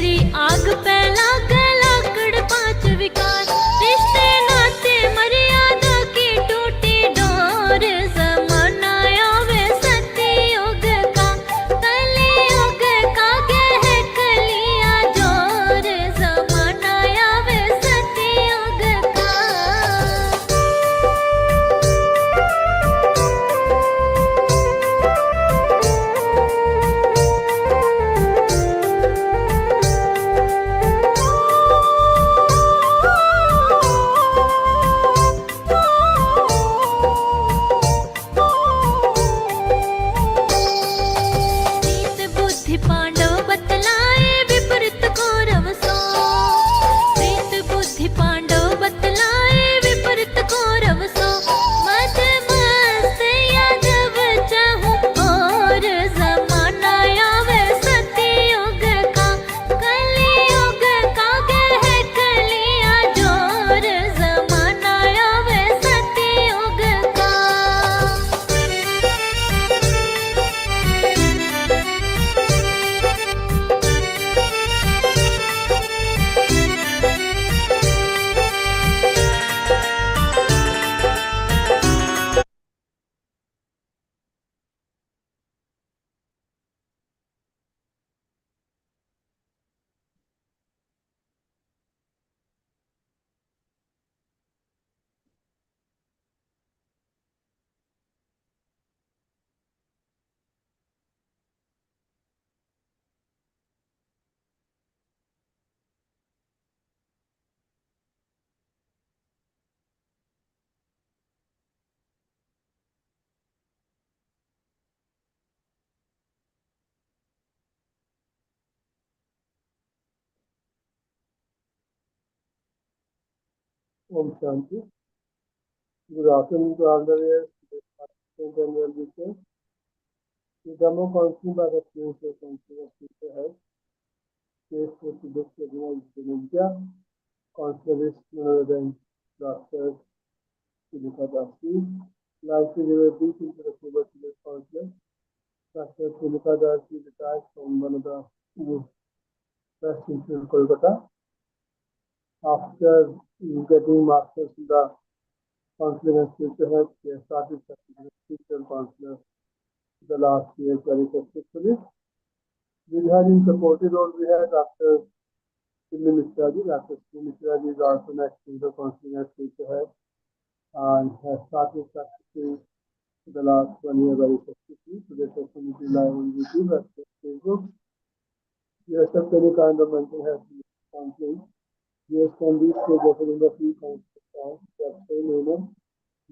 तेरी आग पे लाग लाकड़ पांच विकार, रिश्ते नाते मर्यादा की टूटी डोर, जमाना आवे सतयुग का, कलयुग का गह कलिया जोर, जमाना आवे सतयुग का। प्रीत बुद्धि पांडव बतलाए विपरीत कौरव सो, प्रीत बुद्धि पांडव बतलाए विपरीत कौरव सो, मद मस्त यादव चाहूं और, जमाना आवे सतयुग का, कलयुग का गह कलिया जोर, जमाना आवे सतयुग का। Om Shanti. Good afternoon to all the viewers. And well-wishers. The demo counseling by the students of counselor future health. Case for today's webinar is Dementia. Counselor is none other than Dr. Tuika. Like to give a brief introduction about today's counselor. Dr. Tuika is retired from one of the best institutes in Kolkata. After getting masters in the counseling and future health, he has started practicing as a future counselor the last year very successfully. We had in supported role, we had Dr. Simi Mishraji. Dr. Simi Mishraji is also an expert of counseling and future health and has started practicing the last 1 year very successfully. Today session will be live on YouTube as well as Facebook. We accept any kind of mental health counseling. Yes, can be scheduled in the free counseling website name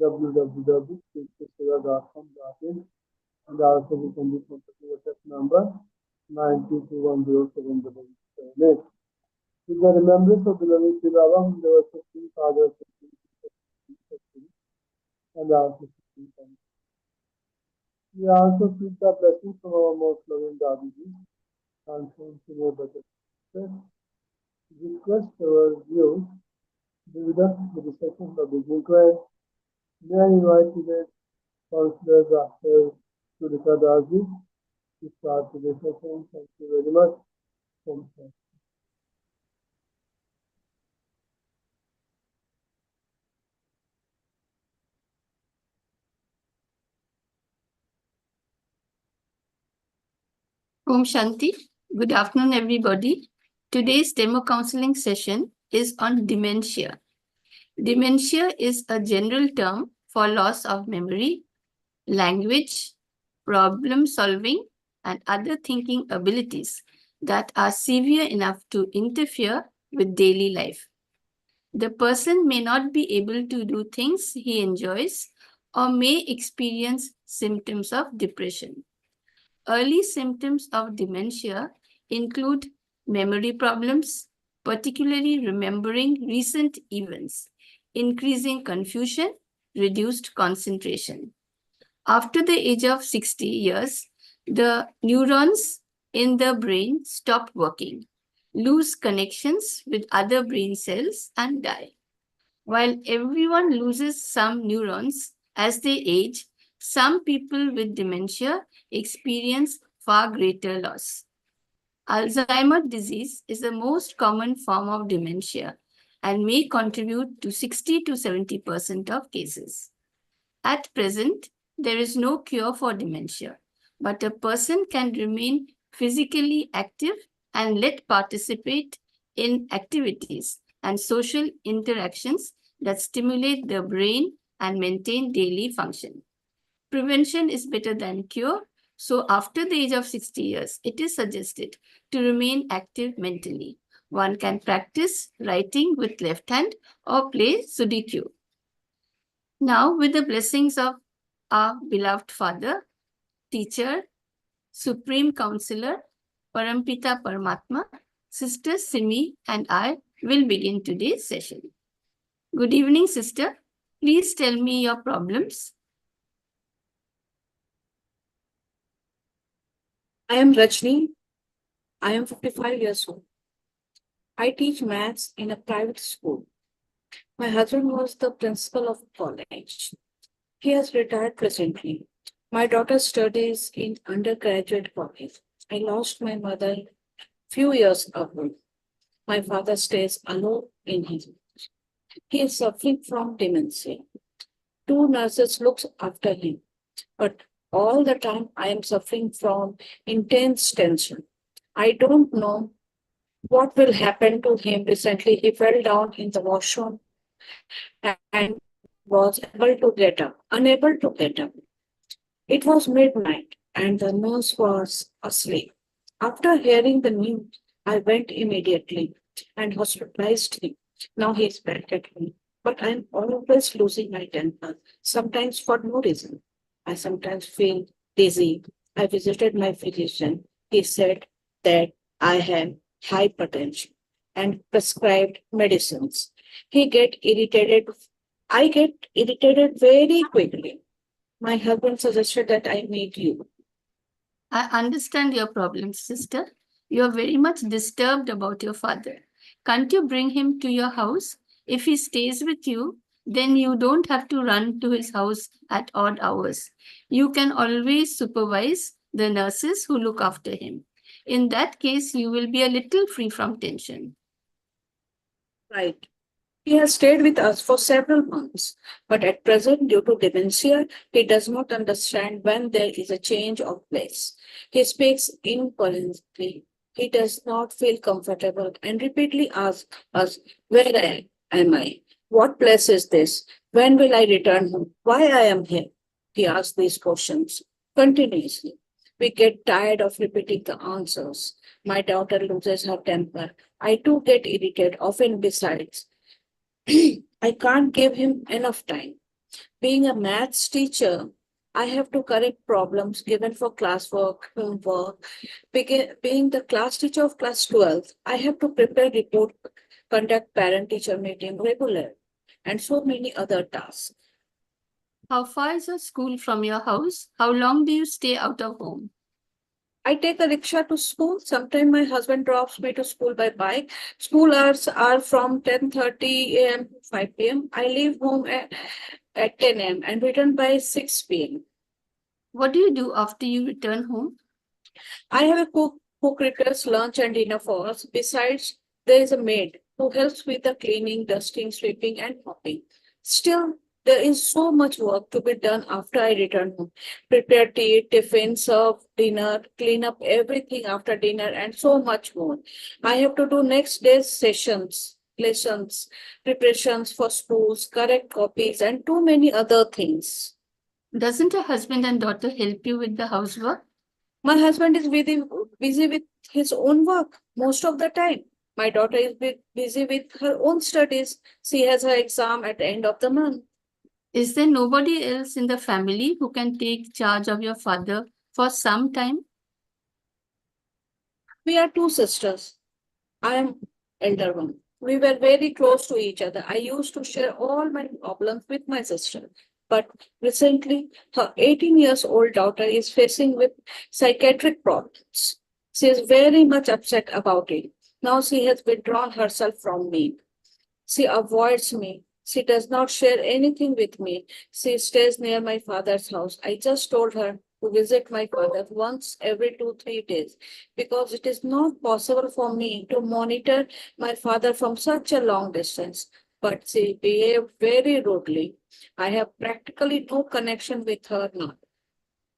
www.speaksesera.com.in, and also we can be contacted WhatsApp number 92210777. With the remembrance of the beloved Sri Baba, whom there were 15 fathers and also 15 sons. We also seek the blessings from our most loving Dadiji and from senior better. Request our viewers be with us with the session of the inquiry. May I invite today's counselor Dr. Tuika to start today's session. Thank you very much. Om Shanti. Om Shanti. Good afternoon, everybody. Today's demo counseling session is on dementia. Dementia is a general term for loss of memory, language, problem solving, and other thinking abilities that are severe enough to interfere with daily life. The person may not be able to do things he enjoys or may experience symptoms of depression. Early symptoms of dementia include memory problems, particularly remembering recent events, increasing confusion, reduced concentration. After the age of 60 years, the neurons in the brain stop working, lose connections with other brain cells, and die. While everyone loses some neurons as they age, some people with dementia experience far greater loss. Alzheimer's disease is the most common form of dementia and may contribute to 60 to 70% of cases. At present, there is no cure for dementia, but a person can remain physically active and let participate in activities and social interactions that stimulate the brain and maintain daily function. Prevention is better than cure, so after the age of 60 years, it is suggested to remain active mentally. One can practice writing with left hand or play sudoku. Now, with the blessings of our beloved Father, Teacher, Supreme Counselor, Parampita Paramatma, Sister Simi and I will begin today's session. Good evening, Sister. Please tell me your problems. I am Rajni. I am 55 years old. I teach maths in a private school. My husband was the principal of college. He has retired presently. My daughter studies in undergraduate college. I lost my mother few years ago. My father stays alone in his house. He is suffering from dementia. 2 nurses look after him, but all the time I am suffering from intense tension. I don't know what will happen to him. Recently, he fell down in the washroom and was unable to get up. It was midnight and the nurse was asleep. After hearing the news, I went immediately and hospitalized him. Now he is back at home. But I'm always losing my temper, sometimes for no reason. I sometimes feel dizzy. I visited my physician. He said that I have hypertension and prescribed medicines. He get irritated. I get irritated very quickly. My husband suggested that I meet you. I understand your problems, sister. You are very much disturbed about your father. Can't you bring him to your house? If he stays with you, then you don't have to run to his house at odd hours. You can always supervise the nurses who look after him. In that case, you will be a little free from tension. Right. He has stayed with us for several months, but at present, due to dementia, he does not understand when there is a change of place. He speaks incoherently. He does not feel comfortable and repeatedly asks us, where am I? What place is this? When will I return home? Why I am here? He asks these questions continuously. We get tired of repeating the answers. My daughter loses her temper. I too get irritated, often besides. I can't give him enough time. Being a maths teacher, I have to correct problems given for classwork, homework. Being the class teacher of class 12, I have to prepare report, conduct parent-teacher meeting regular, and so many other tasks. How far is your school from your house? How long do you stay out of home? I take a rickshaw to school. Sometimes my husband drops me to school by bike. School hours are from 10:30 a.m. to 5 p.m. I leave home at 10 a.m. and return by 6 p.m. What do you do after you return home? I have a cook who prepares lunch and dinner for us. Besides, there is a maid who helps with the cleaning, dusting, sweeping, and mopping. Still, there is so much work to be done after I return home. Prepare tea, tiffin, serve dinner, clean up everything after dinner, and so much more. I have to do next day's sessions, lessons, preparations for schools, correct copies, and too many other things. Doesn't your husband and daughter help you with the housework? My husband is busy with his own work most of the time. My daughter is busy with her own studies. She has her exam at the end of the month. Is there nobody else in the family who can take charge of your father for some time? We are 2 sisters. I am elder one. We were very close to each other. I used to share all my problems with my sister. But recently, her 18 years old daughter is facing with psychiatric problems. She is very much upset about it. Now she has withdrawn herself from me. She avoids me. She does not share anything with me. She stays near my father's house. I just told her to visit my father once every 2-3 days because it is not possible for me to monitor my father from such a long distance. But she behaved very rudely. I have practically no connection with her now.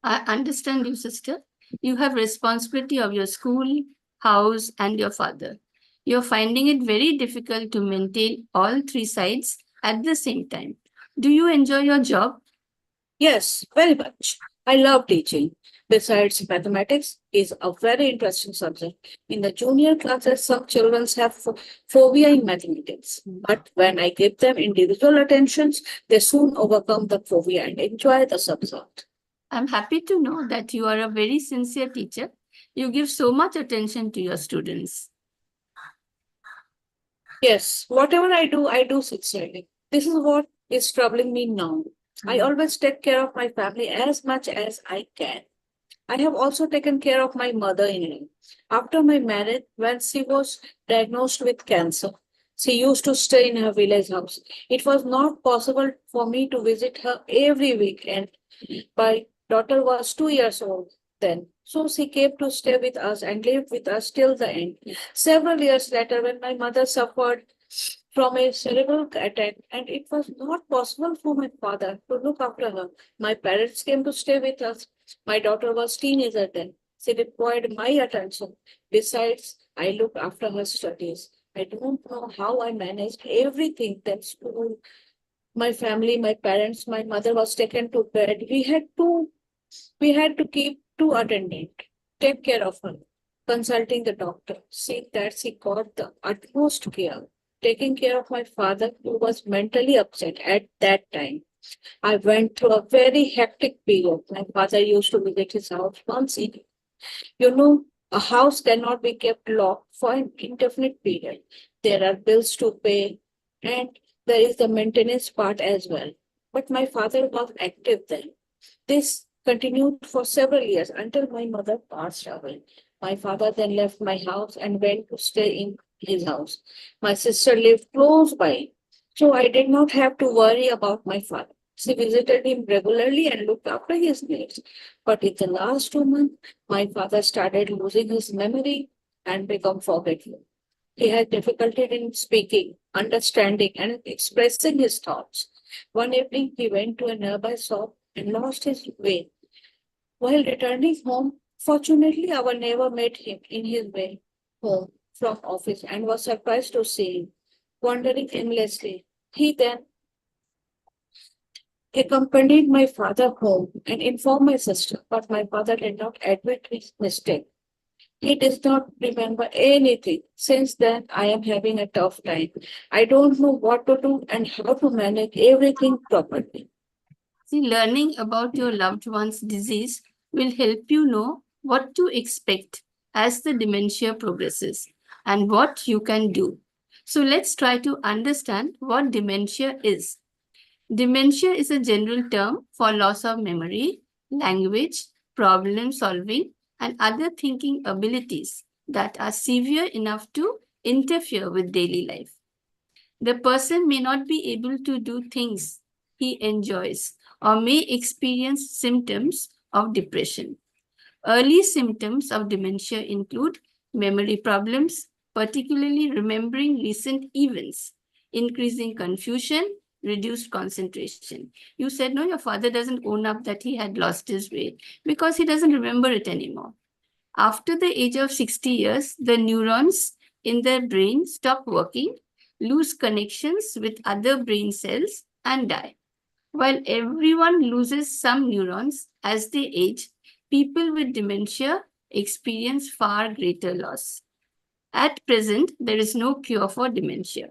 I understand you, sister. You have responsibility of your school, house, and your father. You're finding it very difficult to maintain all three sides at the same time. Do you enjoy your job? Yes, very much. I love teaching. Besides, mathematics is a very interesting subject. In the junior classes, some children have phobia in mathematics. But when I give them individual attentions, they soon overcome the phobia and enjoy the subject. I'm happy to know that you are a very sincere teacher. You give so much attention to your students. Yes, whatever I do sincerely. This is what is troubling me now. I always take care of my family as much as I can. I have also taken care of my mother-in-law. After my marriage, when she was diagnosed with cancer, she used to stay in her village house. It was not possible for me to visit her every week, and my daughter was 2 years old then. So she came to stay with us and lived with us till the end. Several years later, when my mother suffered from a cerebral attack, and it was not possible for my father to look after her, my parents came to stay with us. My daughter was teenager then. She required my attention. Besides, I looked after her studies. I don't know how I managed everything, that school, my family, my parents, my mother was taken to bed. We had to keep two attendant, take care of her, consulting the doctor, seeing that she got the utmost care, taking care of my father who was mentally upset at that time. I went through a very hectic period. My father used to visit his house once a year. You know, a house cannot be kept locked for an indefinite period. There are bills to pay, and there is the maintenance part as well. But my father was active then. This continued for several years until my mother passed away. My father then left my house and went to stay in his house. My sister lived close by, so I did not have to worry about my father. She visited him regularly and looked after his needs. But in the last 2 months, my father started losing his memory and become forgetful. He had difficulty in speaking, understanding, and expressing his thoughts. One evening, he went to a nearby shop and lost his way. While returning home, fortunately, our neighbor met him in his way home from office and was surprised to see him wandering aimlessly. He then accompanied my father home and informed my sister, but my father did not admit his mistake. He does not remember anything. Since then, I am having a tough time. I don't know what to do and how to manage everything properly. See, learning about your loved one's disease will help you know what to expect as the dementia progresses and what you can do. So let's try to understand what dementia is. Dementia is a general term for loss of memory, language, problem solving, and other thinking abilities that are severe enough to interfere with daily life. The person may not be able to do things he enjoys or may experience symptoms of depression. Early symptoms of dementia include memory problems, particularly remembering recent events, increasing confusion, reduced concentration. You said, no, your father doesn't own up that he had lost his way because he doesn't remember it anymore. After the age of 60 years, the neurons in their brain stop working, lose connections with other brain cells, and die. While everyone loses some neurons as they age, people with dementia experience far greater loss. At present, there is no cure for dementia,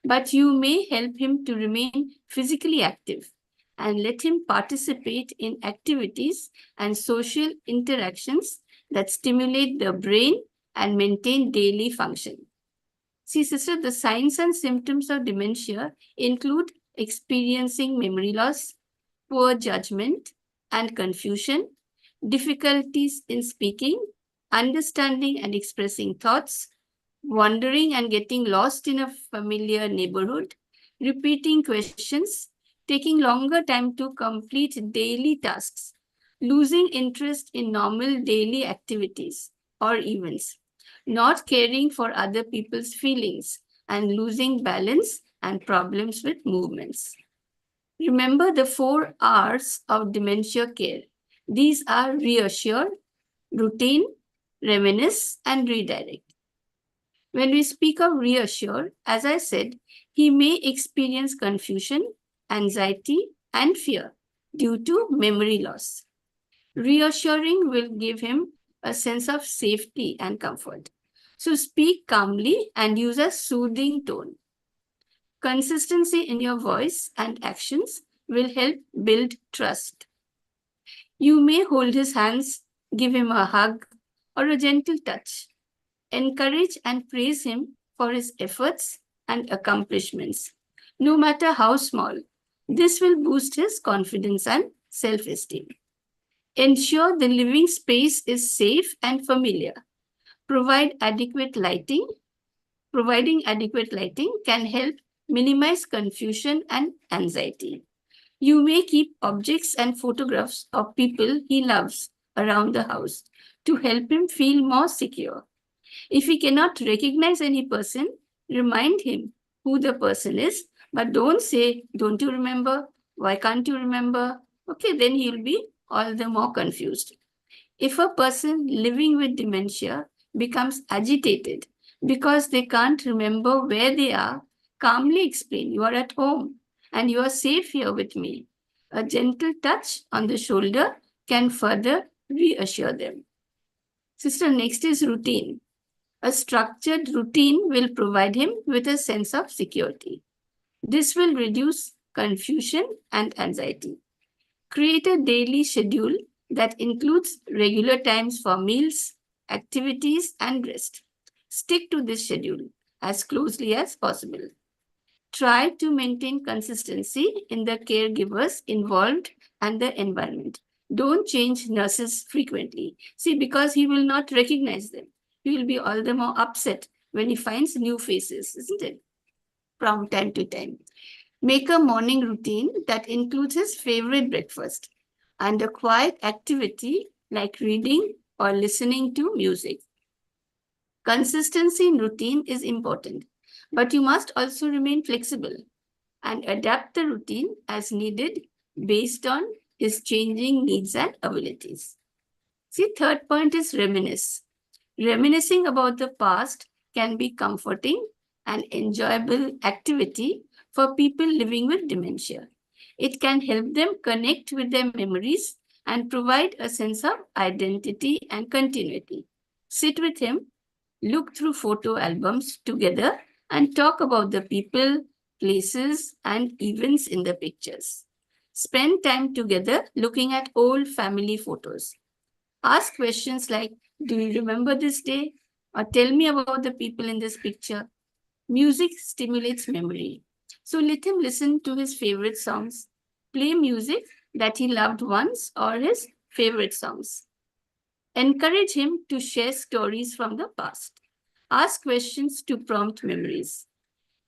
but you may help him to remain physically active and let him participate in activities and social interactions that stimulate the brain and maintain daily function. See, sister, the signs and symptoms of dementia include experiencing memory loss, poor judgment and confusion, difficulties in speaking, understanding and expressing thoughts, wandering and getting lost in a familiar neighborhood, repeating questions, taking longer time to complete daily tasks, losing interest in normal daily activities or events, not caring for other people's feelings, and losing balance and problems with movements. Remember the 4 R's of dementia care. These are reassure, routine, reminisce, and redirect. When we speak of reassure, as I said, he may experience confusion, anxiety, and fear due to memory loss. Reassuring will give him a sense of safety and comfort. So speak calmly and use a soothing tone. Consistency in your voice and actions will help build trust. You may hold his hands, give him a hug, or a gentle touch. Encourage and praise him for his efforts and accomplishments, no matter how small. This will boost his confidence and self-esteem. Ensure the living space is safe and familiar. Providing adequate lighting can help minimize confusion and anxiety. You may keep objects and photographs of people he loves around the house to help him feel more secure. If he cannot recognize any person, remind him who the person is, but don't say, "Don't you remember? Why can't you remember?" Okay, then he'll be all the more confused. If a person living with dementia becomes agitated because they can't remember where they are, calmly explain, "You are at home and you are safe here with me." A gentle touch on the shoulder can further reassure them. Sister, next is routine. A structured routine will provide him with a sense of security. This will reduce confusion and anxiety. Create a daily schedule that includes regular times for meals, activities, and rest. Stick to this schedule as closely as possible. Try to maintain consistency in the caregivers involved and the environment. Don't change nurses frequently. See, because he will not recognize them. He will be all the more upset when he finds new faces, isn't it? From time to time. Make a morning routine that includes his favorite breakfast and a quiet activity like reading or listening to music. Consistency in routine is important, but you must also remain flexible and adapt the routine as needed based on his changing needs and abilities. See, third point is reminisce. Reminiscing about the past can be comforting and enjoyable activity for people living with dementia. It can help them connect with their memories and provide a sense of identity and continuity. Sit with him, look through photo albums together, and talk about the people, places, and events in the pictures. Spend time together looking at old family photos. Ask questions like, "Do you remember this day?" Or "Tell me about the people in this picture." Music stimulates memory. So let him listen to his favorite songs. Play music that he loved once or his favorite songs. Encourage him to share stories from the past. Ask questions to prompt memories.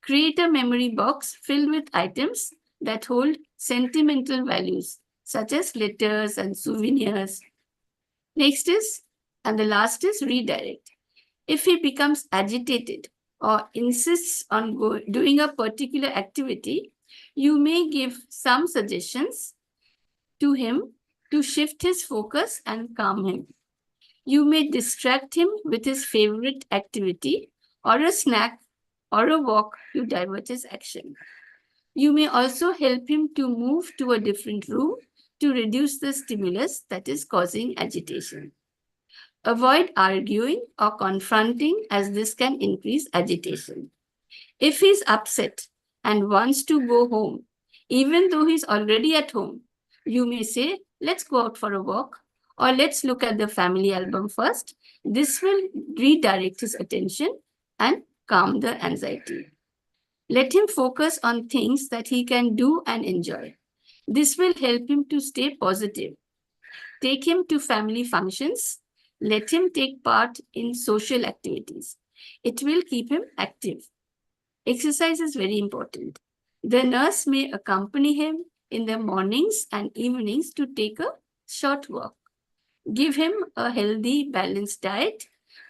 Create a memory box filled with items that hold sentimental values, such as letters and souvenirs. Next is, and the last is redirect. If he becomes agitated or insists on doing a particular activity, you may give some suggestions to him to shift his focus and calm him. You may distract him with his favorite activity or a snack or a walk to divert his action. You may also help him to move to a different room to reduce the stimulus that is causing agitation. Avoid arguing or confronting, as this can increase agitation. If he's upset and wants to go home, even though he's already at home, you may say, "Let's go out for a walk," or "Let's look at the family album first." This will redirect his attention and calm the anxiety. Let him focus on things that he can do and enjoy. This will help him to stay positive. Take him to family functions. Let him take part in social activities. It will keep him active. Exercise is very important. The nurse may accompany him in the mornings and evenings to take a short walk. Give him a healthy, balanced diet,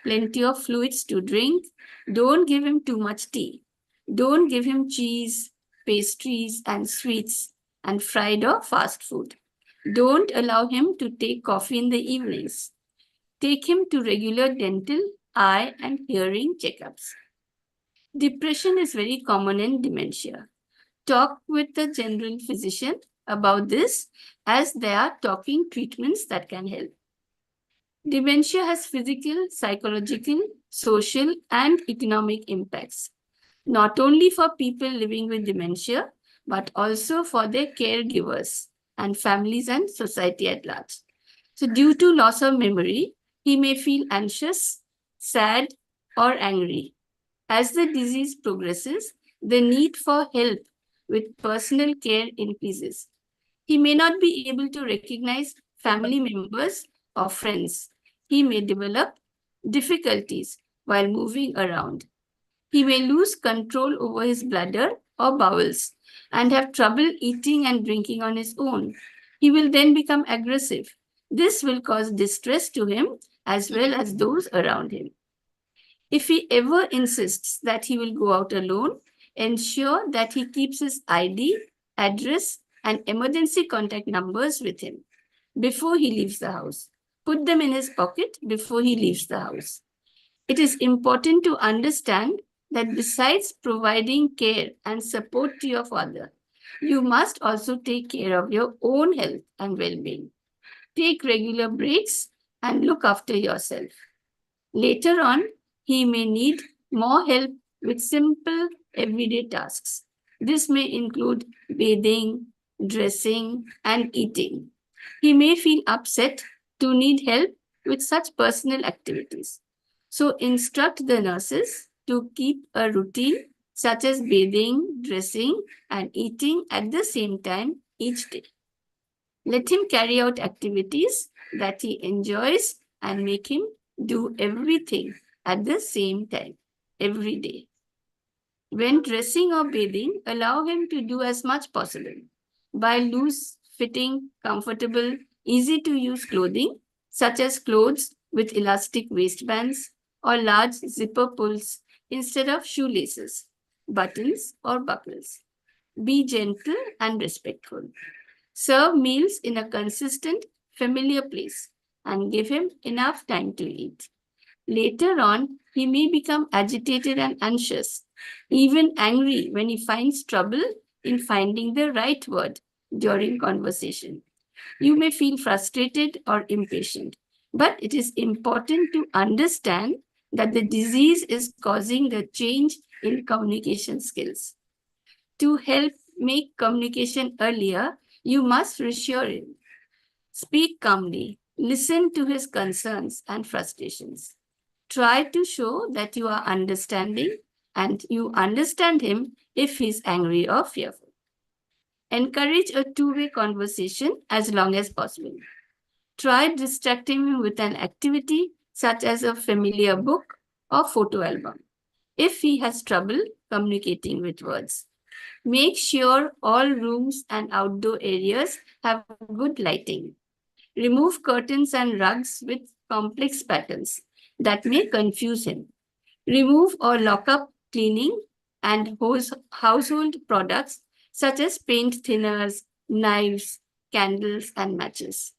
plenty of fluids to drink. Don't give him too much tea. Don't give him cheese, pastries, and sweets, and fried or fast food. Don't allow him to take coffee in the evenings. Take him to regular dental, eye, and hearing checkups. Depression is very common in dementia. Talk with the general physician about this, as there are talking treatments that can help. Dementia has physical, psychological, social, and economic impacts, not only for people living with dementia, but also for their caregivers and families and society at large. So, due to loss of memory, he may feel anxious, sad, or angry. As the disease progresses, the need for help with personal care increases. He may not be able to recognize family members or friends. He may develop difficulties while moving around. He may lose control over his bladder or bowels and have trouble eating and drinking on his own. He will then become aggressive. This will cause distress to him as well as those around him. If he ever insists that he will go out alone, ensure that he keeps his ID, address, and emergency contact numbers with him before he leaves the house. Put them in his pocket before he leaves the house. It is important to understand that besides providing care and support to your father, you must also take care of your own health and well-being. Take regular breaks and look after yourself. Later on, he may need more help with simple everyday tasks. This may include bathing, dressing, and eating. He may feel upset to need help with such personal activities. So instruct the nurses to keep a routine such as bathing, dressing, and eating at the same time each day. Let him carry out activities that he enjoys and make him do everything at the same time every day. When dressing or bathing, allow him to do as much possible by loose fitting, comfortable, easy to use clothing, such as clothes with elastic waistbands or large zipper pulls instead of shoelaces, buttons, or buckles. Be gentle and respectful. Serve meals in a consistent, familiar place and give him enough time to eat. Later on, he may become agitated and anxious, even angry when he finds trouble in finding the right word during conversation. You may feel frustrated or impatient, but it is important to understand that the disease is causing the change in communication skills. To help make communication earlier, you must reassure him. Speak calmly, listen to his concerns and frustrations. Try to show that you are understanding and you understand him if he's angry or fearful. Encourage a two-way conversation as long as possible. Try distracting him with an activity such as a familiar book or photo album if he has trouble communicating with words. Make sure all rooms and outdoor areas have good lighting. Remove curtains and rugs with complex patterns that may confuse him. Remove or lock up cleaning and household products such as paint thinners, knives, candles, and matches.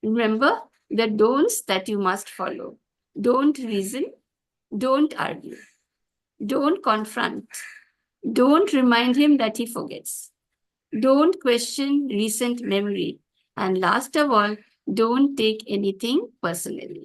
Remember the don'ts that you must follow. Don't reason, don't argue, don't confront, don't remind him that he forgets, don't question recent memory, and last of all, don't take anything personally.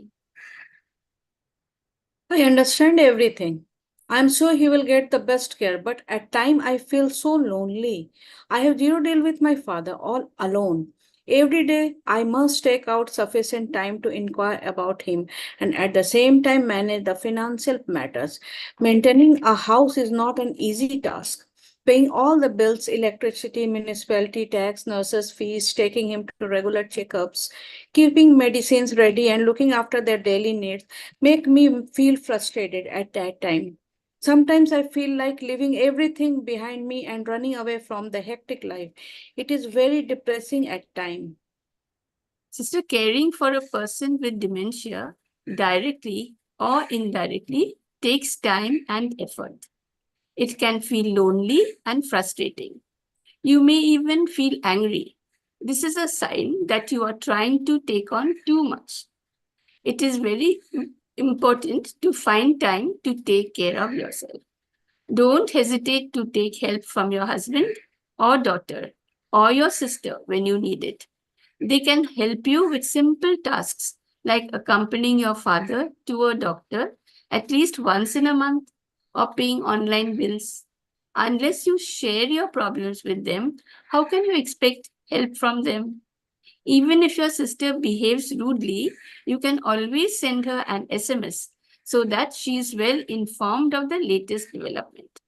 I understand everything. I'm sure he will get the best care, but at time I feel so lonely. I have zero deal with my father, all alone. Every day I must take out sufficient time to inquire about him and at the same time manage the financial matters. Maintaining a house is not an easy task. Paying all the bills, electricity, municipality tax, nurses' fees, taking him to regular checkups, keeping medicines ready and looking after their daily needs make me feel frustrated at that time. Sometimes I feel like leaving everything behind me and running away from the hectic life. It is very depressing at times. Sister, caring for a person with dementia directly or indirectly takes time and effort. It can feel lonely and frustrating. You may even feel angry. This is a sign that you are trying to take on too much. It is very important to find time to take care of yourself. Don't hesitate to take help from your husband or daughter or your sister when you need it. They can help you with simple tasks like accompanying your father to a doctor at least once in a month or paying online bills. Unless you share your problems with them, how can you expect help from them? Even if your sister behaves rudely, you can always send her an SMS so that she is well informed of the latest development.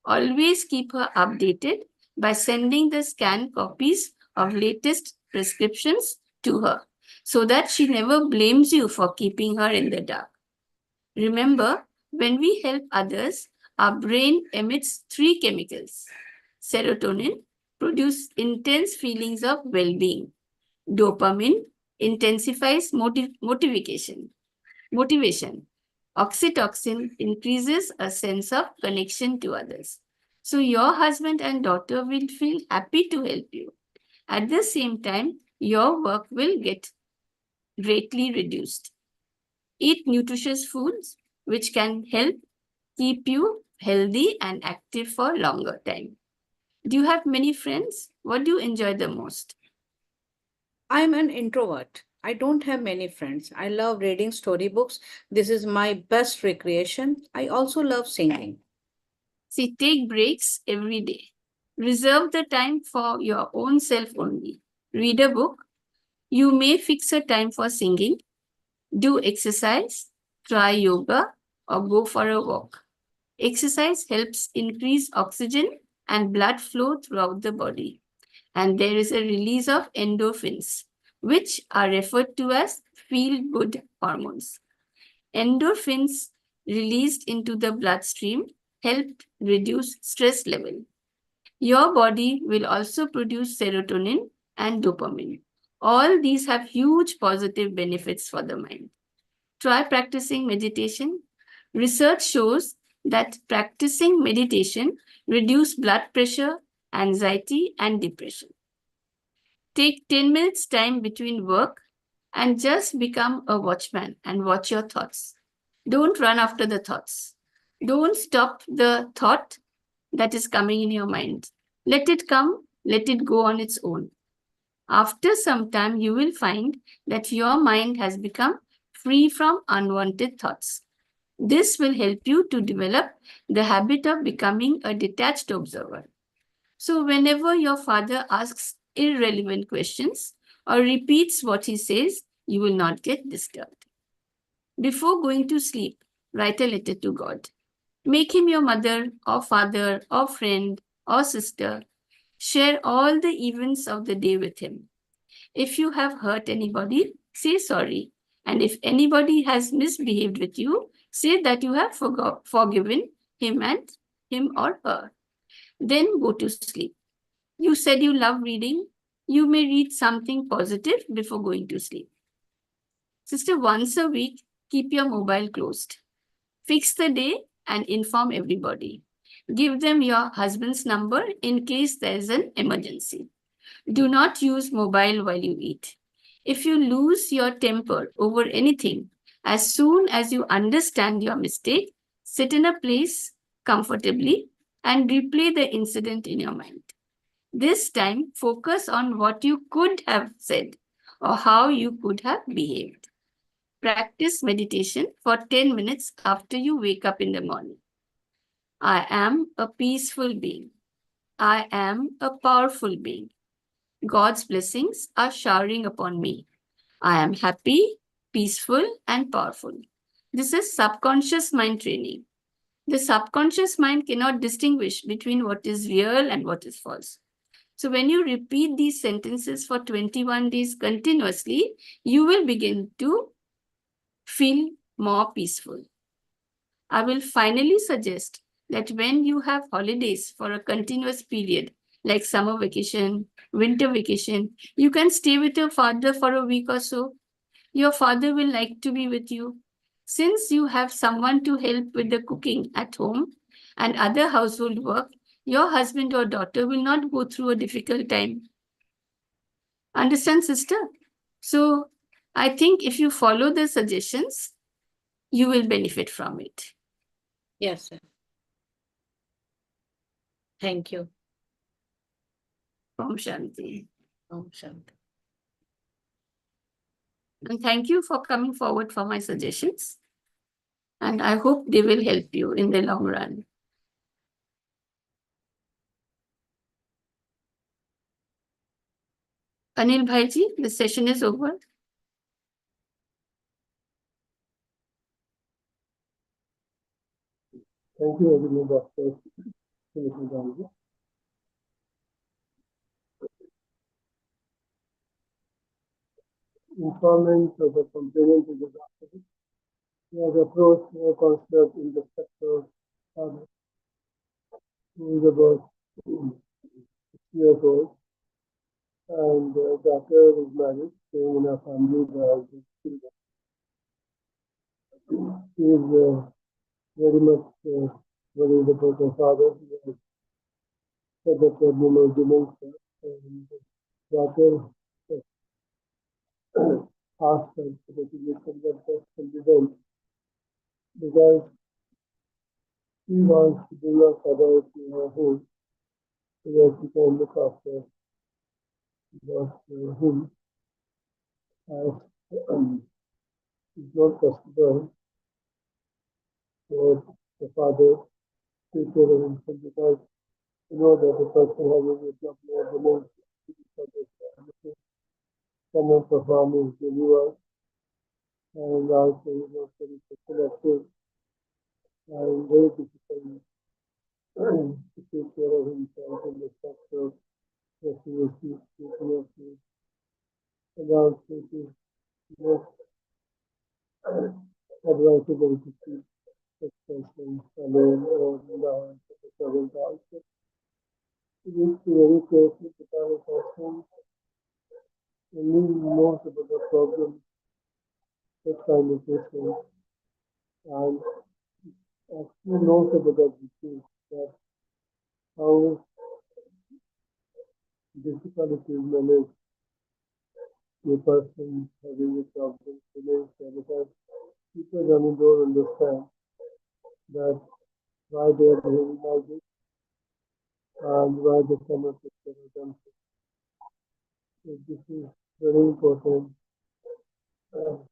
Always keep her updated by sending the scanned copies of latest prescriptions to her so that she never blames you for keeping her in the dark. Remember, when we help others, our brain emits three chemicals. Serotonin produces intense feelings of well-being. Dopamine intensifies motivation. Oxytocin increases a sense of connection to others. So your husband and daughter will feel happy to help you. At the same time, your work will get greatly reduced. Eat nutritious foods which can help keep you healthy and active for longer time. Do you have many friends? What do you enjoy the most? I'm an introvert. I don't have many friends. I love reading storybooks. This is my best recreation. I also love singing. See, take breaks every day. Reserve the time for your own self only. Read a book. You may fix a time for singing. Do exercise. Try yoga or go for a walk. Exercise helps increase oxygen and blood flow throughout the body. And there is a release of endorphins, which are referred to as feel-good hormones. Endorphins released into the bloodstream help reduce stress level. Your body will also produce serotonin and dopamine. All these have huge positive benefits for the mind. Try practicing meditation. Research shows that practicing meditation reduces blood pressure, anxiety, and depression. Take 10 minutes time between work and just become a watchman and watch your thoughts. Don't run after the thoughts. Don't stop the thought that is coming in your mind. Let it come, let it go on its own. After some time, you will find that your mind has become free from unwanted thoughts. This will help you to develop the habit of becoming a detached observer. So whenever your father asks irrelevant questions or repeats what he says, you will not get disturbed. Before going to sleep, write a letter to God. Make him your mother or father or friend or sister. Share all the events of the day with him. If you have hurt anybody, say sorry. And if anybody has misbehaved with you, say that you have forgiven him or her. Then go to sleep. You said you love reading. You may read something positive before going to sleep. Sister, once a week, keep your mobile closed. Fix the day and inform everybody. Give them your husband's number in case there is an emergency. Do not use mobile while you eat. If you lose your temper over anything, as soon as you understand your mistake, sit in a place comfortably and replay the incident in your mind. This time, focus on what you could have said or how you could have behaved. Practice meditation for 10 minutes after you wake up in the morning. I am a peaceful being. I am a powerful being. God's blessings are showering upon me. I am happy, peaceful, and powerful. This is subconscious mind training. The subconscious mind cannot distinguish between what is real and what is false. So when you repeat these sentences for 21 days continuously, you will begin to feel more peaceful. I will finally suggest that when you have holidays for a continuous period, like summer vacation, winter vacation. You can stay with your father for a week or so. Your father will like to be with you. Since you have someone to help with the cooking at home and other household work, your husband or daughter will not go through a difficult time. Understand, sister? So I think if you follow the suggestions, you will benefit from it. Yes, sir. Thank you. Om Shanti. Om Shanti. And thank you for coming forward for my suggestions. And I hope they will help you in the long run. Anil Bhaiji, the session is over. Thank you, everyone, Dr. Sunitha. Installment of the complainant to the doctor. He has approached a counselor in the sector who is about 6 years old, and the doctor is married, staying in a family where his children. He is very much worried about her father. He has said the problem of dementia, and the doctor asked her to investigate that test can be done because he wants to bring her father to her home so that she can look after him as it's not possible for the father to take care of himself because you know that the person having a problem of dementia cannot perform his daily work and also is not very active and very difficult to take care of himself in the structure that he receives treatment and also it is not advisable to keep such person alone or in the hands of the servant also. It is very careful to tell a person only knows about the problem, that kind of person, and actually knows about the disease, that how difficult it is manage a person having a problem dementia because people don't understand that why they are behaving like this and why they cannot take care of themselves. So this is very important for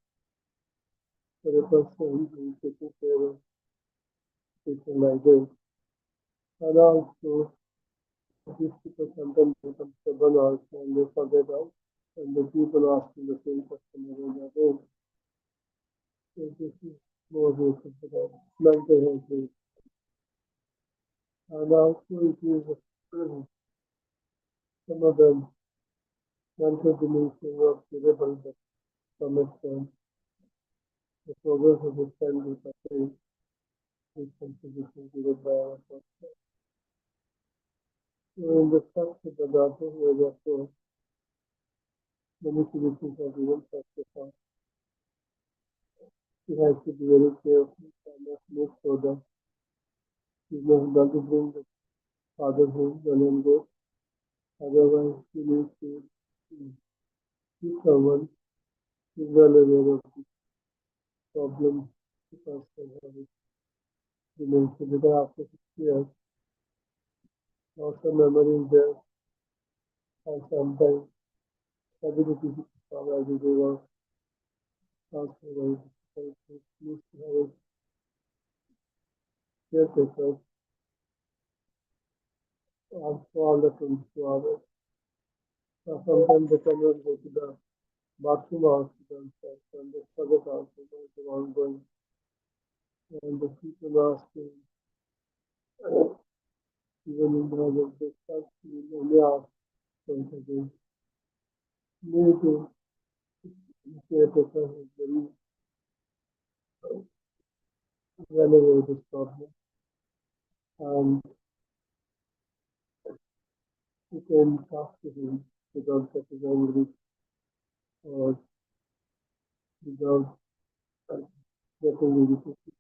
a person who is taking care of people like this. And also, these people sometimes become stubborn also and they forget out and they keep on asking the same question again and again. So this is more related to the mental health rate. And also it is some of them mental dementia was curable, but to some extent the progress of it can be sustained with some physician given by our doctor. So in the structure the doctor was also many physicians have given such a thought. He has to be very careful and must make sure that he must not to bring the father home when and go. Otherwise he needs to keep someone who is well aware of the problem the person having dementia because after 6 years loss of memory is there and sometimes ability to perform everyday work also very difficult. It needs to have a caretaker also all the 22 hours. Sometimes they cannot go to the bathroom also themselves and they forget also that they are ongoing. And the people asking, even in the other breakfast, we only ask once again. Need to caretaker is very well aware of this problem. And you can talk to him without getting angry or without getting irritated.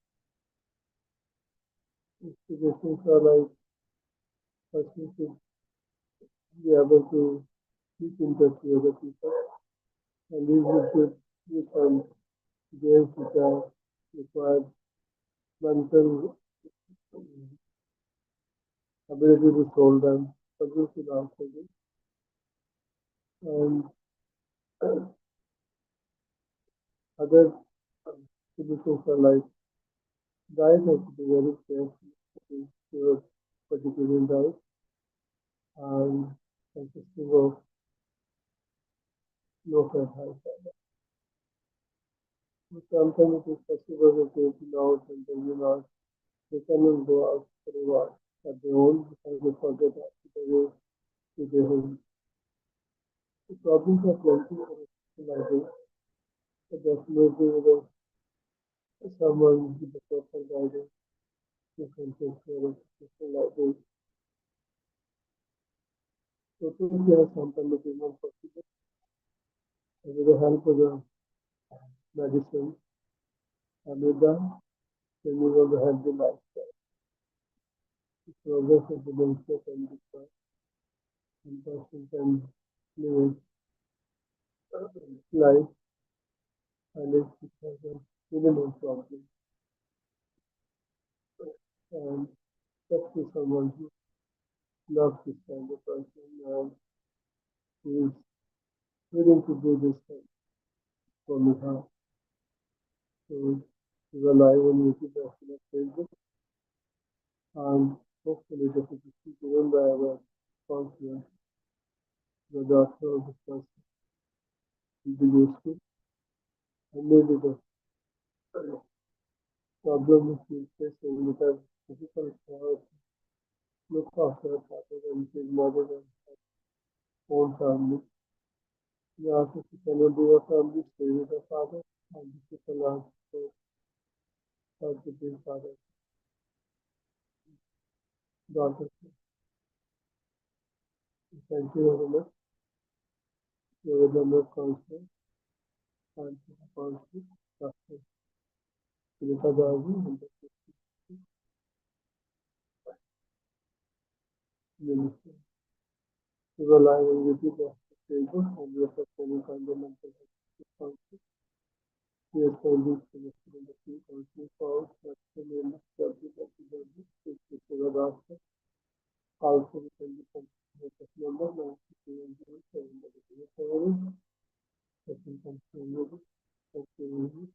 Suggestions are like person should be able to keep in touch with other people, and these would be some games which are required mental ability to solve them, but you should also do. And other solutions are like diet has to be very careful to your particular diet and consisting of low fat, high fat. But sometimes it is possible that they eat out and then they cannot go out for a walk at their own because they forget after the way to their home. The problems are plenty for a person like this, but definitely with someone with the proper guidance who can take care of people like this. So there are sometimes it is not possible. And with the help of the medicine and with that, then you want to have the lifestyle. The progress of dementia can be fast, and person can live life and live because of minimal problems. And especially someone who loves this kind of person and who is willing to do this thing for me now. So rely on YouTube and Facebook, and hopefully the will be given by our counselor, the doctor of the person will be useful, and maybe the problem is we facing because difficult for her to look after her father and his mother and her own family. We ask if she cannot do her family, stay with her father, and this is a large for her to be father, daughter. Thank you very much. You are the number counselor and counselor, Dr. Tuika and the minister. We rely on YouTube as Facebook and we are performing fundamental health functions. We are sending to the counseling calls that can be www.tuika.com. Also, we can be contacted number 937. Thank you.